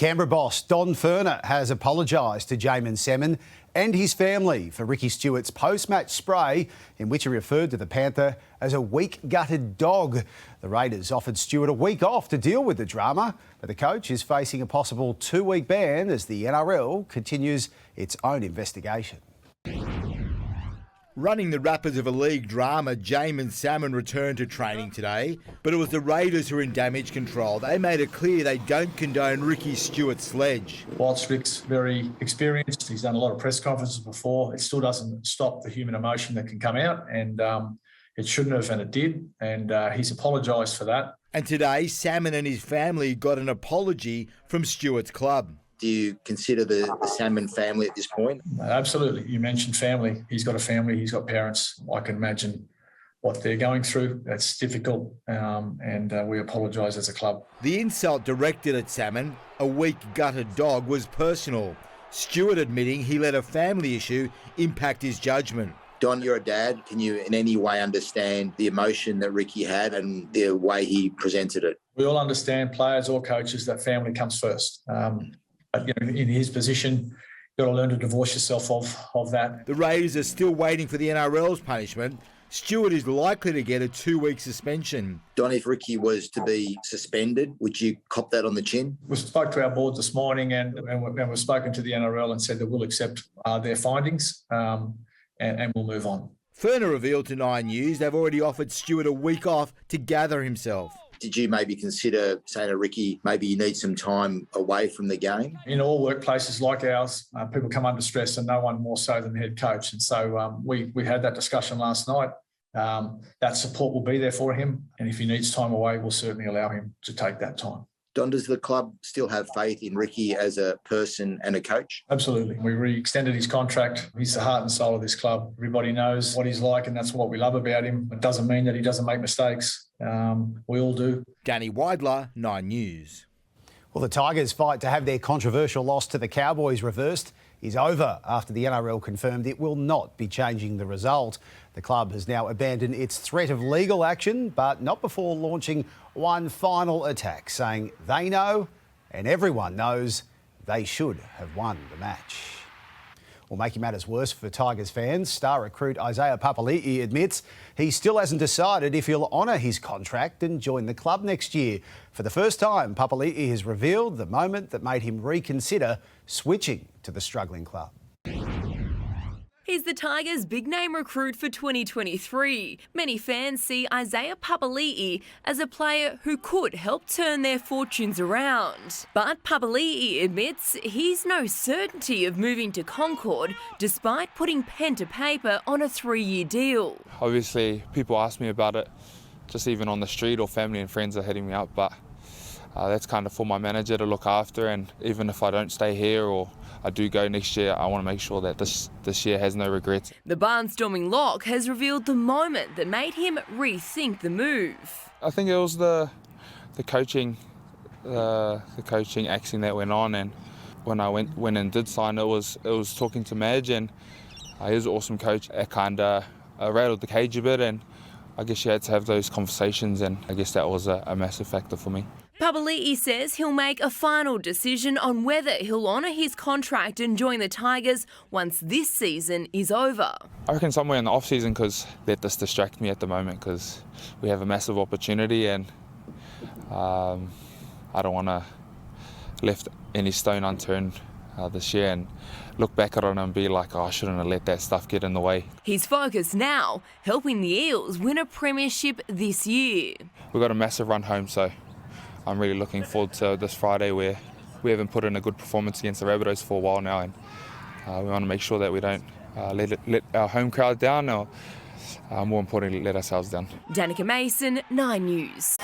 Canberra boss Don Furner has apologised to Jamin Salmon and his family for Ricky Stuart's post-match spray in which he referred to the Panther as a weak-gutted dog. The Raiders offered Stuart a week off to deal with the drama, but the coach is facing a possible 2-week ban as the NRL continues its own investigation. Running the rapids of a league drama, Jamin Salmon returned to training today, but it was the Raiders who were in damage control. They made it clear they don't condone Ricky Stuart's sledge. Whilst Rick's very experienced, he's done a lot of press conferences before, it still doesn't stop the human emotion that can come out, and it shouldn't have, and it did, and he's apologised for that. And today, Salmon and his family got an apology from Stuart's club. Do you consider the Salmon family at this point? Absolutely. You mentioned family. He's got a family. He's got parents. I can imagine what they're going through. That's difficult, and we apologise as a club. The insult directed at Salmon, a weak-gutted dog, was personal. Stuart admitting he let a family issue impact his judgment. Don, you're a dad. Can you in any way understand the emotion that Ricky had and the way he presented it? We all understand, players or coaches, that family comes first. But, in his position, you've got to learn to divorce yourself of that. The Raiders are still waiting for the NRL's punishment. Stuart is likely to get a 2-week suspension. Don, if Ricky was to be suspended, would you cop that on the chin? We spoke to our board this morning and we've spoken to the NRL and said that we'll accept their findings and we'll move on. Furner revealed to 9 News they've already offered Stuart a week off to gather himself. Did you maybe consider saying to Ricky, maybe you need some time away from the game? In all workplaces like ours, people come under stress, and no one more so than the head coach. And so we had that discussion last night. That support will be there for him. And if he needs time away, we'll certainly allow him to take that time. Don, does the club still have faith in Ricky as a person and a coach? Absolutely. We re-extended his contract. He's the heart and soul of this club. Everybody knows what he's like, and that's what we love about him. It doesn't mean that he doesn't make mistakes. We all do. Danny Weidler, 9 News. Well, the Tigers' fight to have their controversial loss to the Cowboys reversed is over after the NRL confirmed it will not be changing the result. The club has now abandoned its threat of legal action, but not before launching one final attack, saying they know and everyone knows they should have won the match. Well, making matters worse for Tigers fans, star recruit Isaiah Papalii admits he still hasn't decided if he'll honour his contract and join the club next year. For the first time, Papalii has revealed the moment that made him reconsider switching to the struggling club. He's the Tigers' big-name recruit for 2023. Many fans see Isaiah Papalii as a player who could help turn their fortunes around. But Papalii admits he's no certainty of moving to Concord, despite putting pen to paper on a 3-year deal. Obviously, people ask me about it, just even on the street, or family and friends are hitting me up, but that's kind of for my manager to look after. And even if I don't stay here or I do go next year, I want to make sure that this year has no regrets. The barnstorming lock has revealed the moment that made him rethink the move. I think it was the coaching acting that went on, and when I went and did sign, it was talking to Madge, and he's an awesome coach. It kind of rattled the cage a bit, and I guess you had to have those conversations, and I guess that was a massive factor for me. Papalii says he'll make a final decision on whether he'll honour his contract and join the Tigers once this season is over. I reckon somewhere in the off-season, because let this distract me at the moment, because we have a massive opportunity, and I don't want to left any stone unturned this year and look back at it and be like, oh, I shouldn't have let that stuff get in the way. His focus now, helping the Eels win a premiership this year. We've got a massive run home, so I'm really looking forward to this Friday, where we haven't put in a good performance against the Rabbitohs for a while now, and we want to make sure that we don't let our home crowd down, or more importantly, let ourselves down. Danica Mason, 9 News.